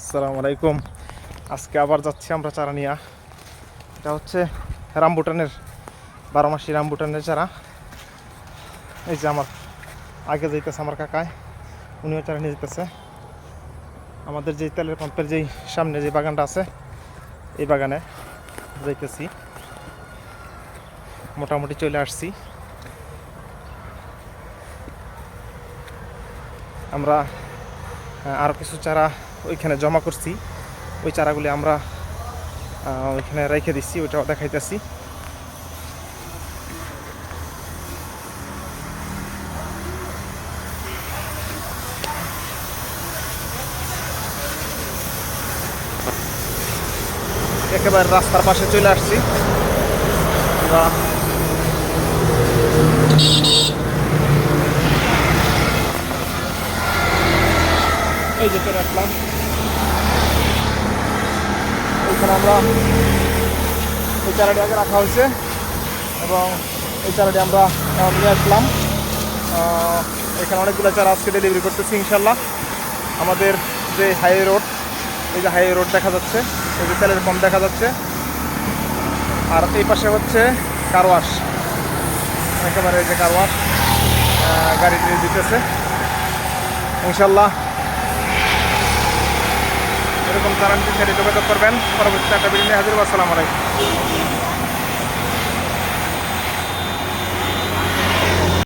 আসসালামু আলাইকুম। আজকে আবার যাচ্ছি আমরা চারা নিয়া। এটা হচ্ছে রামবুটানের 12 মাসি রামবুটানের চারা। এই যে আমার আগে যাইতেছে আমার কাকায়, উনিও চারা নিয়ে যেতেছে। আমাদের যেই তেলের পাম্পের যেই সামনে যে বাগানটা আছে এই বাগানে যাইতেছি। মোটামুটি চলে আসছি। আমরা আরও কিছু চারা ওইখানে জমা করছি, ওই চারাগুলি আমরা ওইখানে রেখে দিচ্ছি, ওইটাও দেখাইতেছি। একেবারে রাস্তার পাশে চলে আসছি আমরা। এই যে চলে আসলাম, ওইখানে আমরা এই চারাটি আগে রাখা হয়েছে এবং এই চারাটি আমরা নিয়ে আসলাম। এখানে অনেকগুলো চারা আজকে ডেলিভারি করতেছি ইনশাল্লাহ। আমাদের যে হাইওয়ে রোড, এই যে হাইওয়ে রোড দেখা যাচ্ছে, এই যে তেলের পাম্প দেখা যাচ্ছে, আর এই পাশে হচ্ছে কারওয়াশ। একেবারে এই যে কারওয়াশ, গাড়ি দিয়ে দিতেছে ইনশাল্লাহ। এরকম চারা নিতে যোগাযোগ করবেন। পরবর্তীতে একটা ভিডিও নিয়ে হাজির হবো। আসসালামু আলাইকুম।